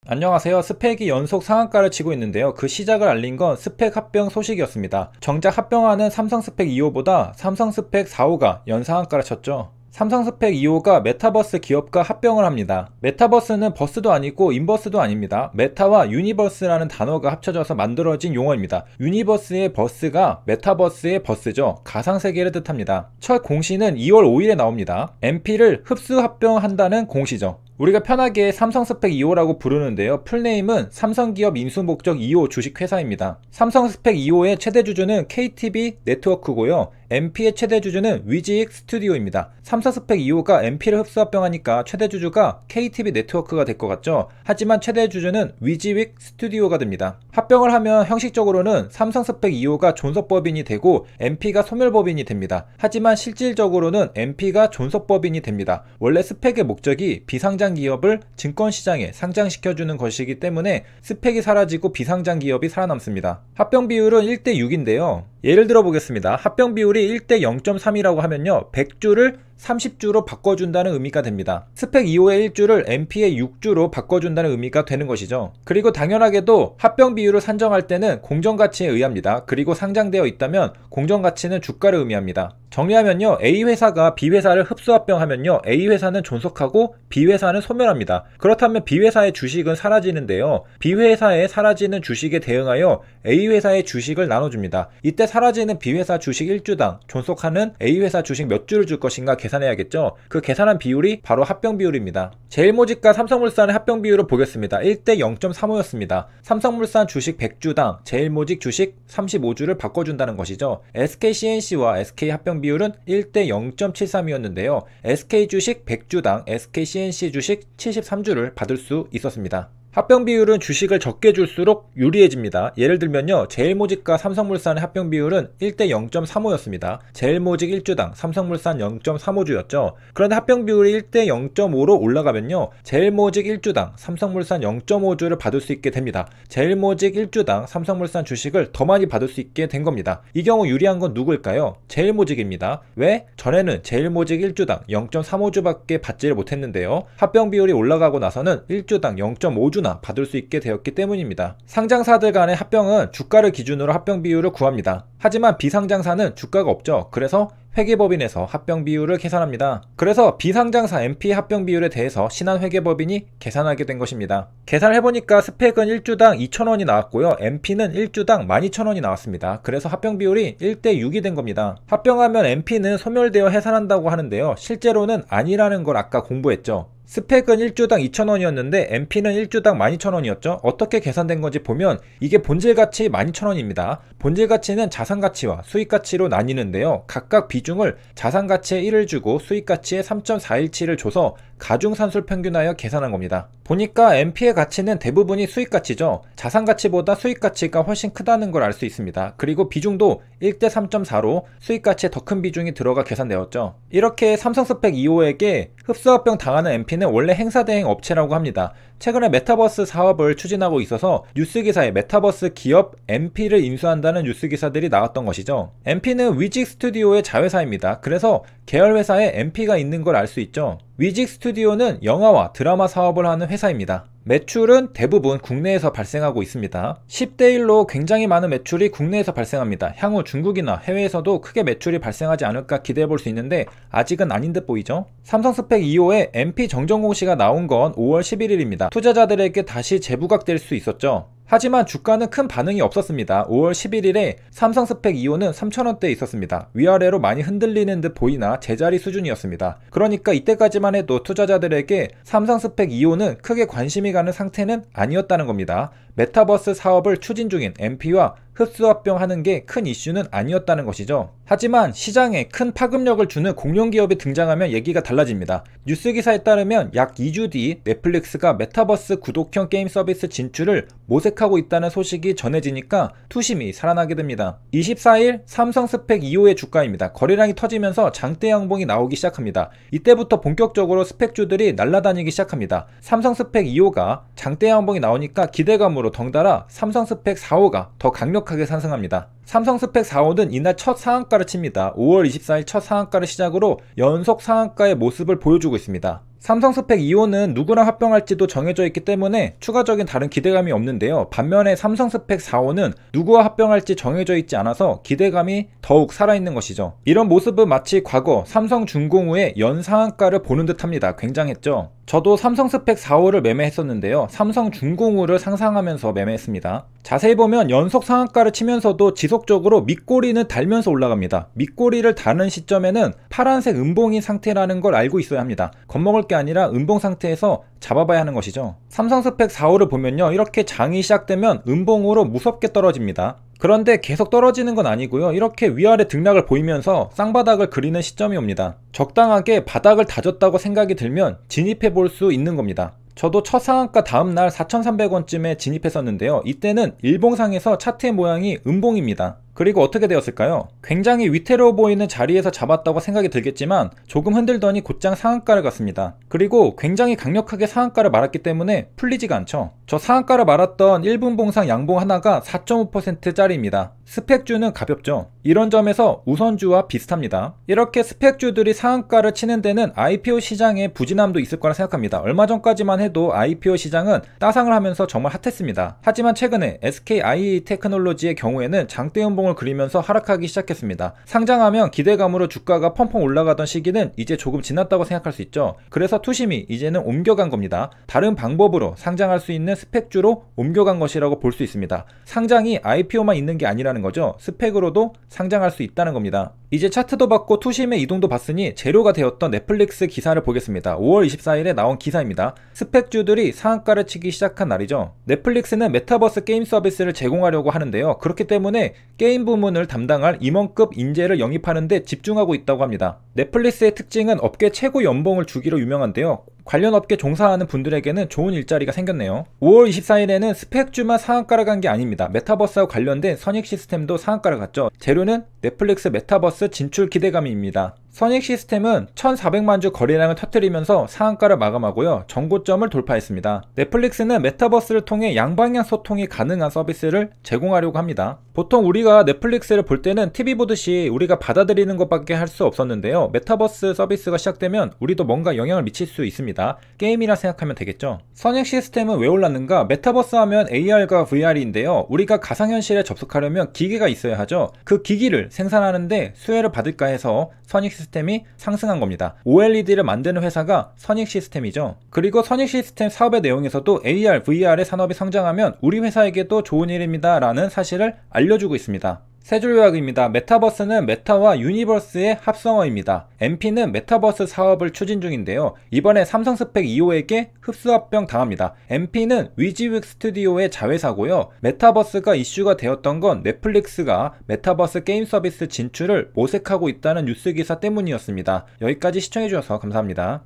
안녕하세요. 스펙이 연속 상한가를 치고 있는데요. 그 시작을 알린 건 스펙 합병 소식이었습니다. 정작 합병하는 삼성 스펙 2호보다 삼성 스펙 4호가 연상한가를 쳤죠. 삼성 스펙 2호가 메타버스 기업과 합병을 합니다. 메타버스는 버스도 아니고 인버스도 아닙니다. 메타와 유니버스라는 단어가 합쳐져서 만들어진 용어입니다. 유니버스의 버스가 메타버스의 버스죠. 가상세계를 뜻합니다. 첫 공시는 2월 5일에 나옵니다. MP를 흡수 합병한다는 공시죠. 우리가 편하게 삼성 스펙 2호라고 부르는데요. 풀네임은 삼성기업 인수목적 2호 주식회사입니다. 삼성 스펙 2호의 최대 주주는 KTB 네트워크고요. MP의 최대 주주는 위지익 스튜디오입니다. 삼성 스펙 2호가 MP를 흡수 합병하니까 최대 주주가 KTB 네트워크가 될 것 같죠. 하지만 최대 주주는 위지익 스튜디오가 됩니다. 합병을 하면 형식적으로는 삼성 스펙 2호가 존속법인이 되고 MP가 소멸법인이 됩니다. 하지만 실질적으로는 MP가 존속법인이 됩니다. 원래 스펙의 목적이 비상장 기업을 증권시장에 상장시켜주는 것이기 때문에 스펙이 사라지고 비상장 기업이 살아남습니다. 합병 비율은 1대6인데요. 예를 들어 보겠습니다. 합병 비율이 1대 0.3이라고 하면요. 100주를 30주로 바꿔준다는 의미가 됩니다. 스펙 2호의 1주를 MP의 6주로 바꿔준다는 의미가 되는 것이죠. 그리고 당연하게도 합병 비율을 산정할 때는 공정가치에 의합니다. 그리고 상장되어 있다면 공정가치는 주가를 의미합니다. 정리하면요. A회사가 B회사를 흡수합병하면요. A회사는 존속하고 B회사는 소멸합니다. 그렇다면 B회사의 주식은 사라지는데요. B회사에 사라지는 주식에 대응하여 A회사의 주식을 나눠줍니다. 이때 사라지는 B회사 주식 1주당 존속하는 A회사 주식 몇 주를 줄 것인가 계산해야겠죠. 그 계산한 비율이 바로 합병 비율입니다. 제일모직과 삼성물산의 합병 비율을 보겠습니다. 1대 0.35였습니다. 삼성물산 주식 100주당 제일모직 주식 35주를 바꿔준다는 것이죠. SKCNC와 SK 합병 비율은 1대 0.73이었는데요. SK 주식 100주당 SKCNC 주식 73주를 받을 수 있었습니다. 합병 비율은 주식을 적게 줄수록 유리해집니다. 예를 들면요. 제일모직과 삼성물산의 합병 비율은 1대 0.35였습니다. 제일모직 1주당 삼성물산 0.35주였죠. 그런데 합병 비율이 1대 0.5로 올라가면요. 제일모직 1주당 삼성물산 0.5주를 받을 수 있게 됩니다. 제일모직 1주당 삼성물산 주식을 더 많이 받을 수 있게 된 겁니다. 이 경우 유리한 건 누구일까요? 제일모직입니다. 왜? 전에는 제일모직 1주당 0.35주밖에 받지를 못했는데요. 합병 비율이 올라가고 나서는 1주당 0.5주 받을 수 있게 되었기 때문입니다. 상장사들 간의 합병은 주가를 기준으로 합병 비율을 구합니다. 하지만 비상장사는 주가가 없죠. 그래서 회계법인에서 합병 비율을 계산합니다. 그래서 비상장사 MP의 합병 비율에 대해서 신한회계법인이 계산하게 된 것입니다. 계산을 해보니까 스펙은 1주당 2,000원이 나왔고요. MP는 1주당 12,000원이 나왔습니다. 그래서 합병 비율이 1대 6이 된 겁니다. 합병하면 MP는 소멸되어 해산한다고 하는데요. 실제로는 아니라는 걸 아까 공부했죠. 스펙은 1주당 2,000원이었는데 MP는 1주당 12,000원이었죠. 어떻게 계산된 건지 보면 이게 본질가치 12,000원입니다. 본질가치는 자산가치와 수익가치로 나뉘는데요. 각각 비중을 자산가치에 1을 주고 수익가치에 3.417을 줘서 가중산술평균하여 계산한 겁니다. 보니까 MP의 가치는 대부분이 수익가치죠. 자산가치보다 수익가치가 훨씬 크다는 걸 알 수 있습니다. 그리고 비중도 1대 3.4로 수익가치에 더 큰 비중이 들어가 계산되었죠. 이렇게 삼성스펙 2호에게 흡수합병 당하는 MP는 원래 행사대행 업체라고 합니다. 최근에 메타버스 사업을 추진하고 있어서 뉴스기사에 메타버스 기업 MP를 인수한다는 뉴스기사들이 나왔던 것이죠. MP는 위직 스튜디오의 자회사입니다. 그래서 계열회사에 MP가 있는 걸 알 수 있죠. 위직 스튜디오는 영화와 드라마 사업을 하는 회사입니다. 매출은 대부분 국내에서 발생하고 있습니다. 10대 1로 굉장히 많은 매출이 국내에서 발생합니다. 향후 중국이나 해외에서도 크게 매출이 발생하지 않을까 기대해 볼 수 있는데 아직은 아닌 듯 보이죠? 삼성 스펙 2호의 MP 정정 공시가 나온 건 5월 11일입니다. 투자자들에게 다시 재부각될 수 있었죠. 하지만 주가는 큰 반응이 없었습니다. 5월 11일에 삼성 스펙 2호는 3,000원대에 있었습니다. 위아래로 많이 흔들리는 듯 보이나 제자리 수준이었습니다. 그러니까 이때까지만 해도 투자자들에게 삼성 스펙 2호는 크게 관심이 가는 상태는 아니었다는 겁니다. 메타버스 사업을 추진 중인 MP와 흡수합병하는 게 큰 이슈는 아니었다는 것이죠. 하지만 시장에 큰 파급력을 주는 공룡기업이 등장하면 얘기가 달라집니다. 뉴스기사에 따르면 약 2주 뒤 넷플릭스가 메타버스 구독형 게임 서비스 진출을 모색하고 있다는 소식이 전해지니까 투심이 살아나게 됩니다. 24일 삼성 스펙 2호의 주가입니다. 거래량이 터지면서 장대 양봉이 나오기 시작합니다. 이때부터 본격적으로 스펙주들이 날아다니기 시작합니다. 삼성 스펙 2호가 장대 양봉이 나오니까 기대감으로 덩달아 삼성 스펙 4호가 더 강력하게 상승합니다. 삼성 스펙 4호는 이날 첫 상한가를 칩니다. 5월 24일 첫 상한가를 시작으로 연속 상한가의 모습을 보여주고 있습니다. 삼성 스펙 2호는 누구랑 합병할지도 정해져 있기 때문에 추가적인 다른 기대감이 없는데요. 반면에 삼성 스펙 4호는 누구와 합병할지 정해져 있지 않아서 기대감이 더욱 살아있는 것이죠. 이런 모습은 마치 과거 삼성중공후의 연상한가를 보는 듯 합니다. 굉장했죠. 저도 삼성 스펙 4호를 매매했었는데요. 삼성중공후를 상상하면서 매매했습니다. 자세히 보면 연속 상한가를 치면서도 지속적으로 밑꼬리는 달면서 올라갑니다. 밑꼬리를 다는 시점에는 파란색 음봉인 상태라는 걸 알고 있어야 합니다. 겁먹을 게 아니라 음봉 상태에서 잡아봐야 하는 것이죠. 삼성 스펙 4호를 보면요, 이렇게 장이 시작되면 음봉으로 무섭게 떨어집니다. 그런데 계속 떨어지는 건 아니고요, 이렇게 위아래 등락을 보이면서 쌍바닥을 그리는 시점이 옵니다. 적당하게 바닥을 다졌다고 생각이 들면 진입해 볼 수 있는 겁니다. 저도 첫 상한가 다음날 4,300원쯤에 진입했었는데요. 이때는 일봉상에서 차트의 모양이 음봉입니다. 그리고 어떻게 되었을까요? 굉장히 위태로워 보이는 자리에서 잡았다고 생각이 들겠지만 조금 흔들더니 곧장 상한가를 갔습니다. 그리고 굉장히 강력하게 상한가를 말았기 때문에 풀리지가 않죠. 저 상한가를 말았던 1분봉상 양봉 하나가 4.5%짜리입니다. 스펙주는 가볍죠. 이런 점에서 우선주와 비슷합니다. 이렇게 스펙주들이 상한가를 치는 데는 IPO 시장의 부진함도 있을 거라 생각합니다. 얼마 전까지만 해도 IPO 시장은 따상을 하면서 정말 핫했습니다. 하지만 최근에 SK IE테크놀로지의 경우에는 장대 연봉을 그리면서 하락하기 시작했습니다. 상장하면 기대감으로 주가가 펑펑 올라가던 시기는 이제 조금 지났다고 생각할 수 있죠. 그래서 투심이 이제는 옮겨간 겁니다. 다른 방법으로 상장할 수 있는 스펙주로 옮겨간 것이라고 볼 수 있습니다. 상장이 IPO만 있는 게 아니라는 거죠. 스펙으로도 상장할 수 있다는 겁니다. 이제 차트도 봤고 투심의 이동도 봤으니 재료가 되었던 넷플릭스 기사를 보겠습니다. 5월 24일에 나온 기사입니다. 스펙주들이 상한가를 치기 시작한 날이죠. 넷플릭스는 메타버스 게임 서비스를 제공하려고 하는데요. 그렇기 때문에 게임 부문을 담당할 임원급 인재를 영입하는 데 집중하고 있다고 합니다. 넷플릭스의 특징은 업계 최고 연봉을 주기로 유명한데요. 관련 업계 종사하는 분들에게는 좋은 일자리가 생겼네요. 5월 24일에는 스펙주만 상한가를 간 게 아닙니다. 메타버스와 관련된 선익 시스템도 상한가를 갔죠. 재료는 넷플릭스 메타버스 진출 기대감입니다. 선익 시스템은 1,400만 주 거래량을 터뜨리면서 상한가를 마감하고요, 정고점을 돌파했습니다. 넷플릭스는 메타버스를 통해 양방향 소통이 가능한 서비스를 제공하려고 합니다. 보통 우리가 넷플릭스를 볼 때는 TV 보듯이 우리가 받아들이는 것밖에 할 수 없었는데요. 메타버스 서비스가 시작되면 우리도 뭔가 영향을 미칠 수 있습니다. 게임이라 생각하면 되겠죠. 선익 시스템은 왜 올랐는가? 메타버스 하면 AR과 VR인데요. 우리가 가상현실에 접속하려면 기기가 있어야 하죠. 그 기기를 생산하는데 수혜를 받을까 해서 선익 시스템이 상승한 겁니다. OLED를 만드는 회사가 선익 시스템이죠. 그리고 선익 시스템 사업의 내용에서도 AR, VR의 산업이 성장하면 우리 회사에게도 좋은 일입니다 라는 사실을 알려주고 있습니다. 세 줄 요약입니다. 메타버스는 메타와 유니버스의 합성어입니다. MP는 메타버스 사업을 추진 중인데요. 이번에 삼성 스펙 2호에게 흡수합병 당합니다. MP는 위지윅 스튜디오의 자회사고요. 메타버스가 이슈가 되었던 건 넷플릭스가 메타버스 게임 서비스 진출을 모색하고 있다는 뉴스 기사 때문이었습니다. 여기까지 시청해주셔서 감사합니다.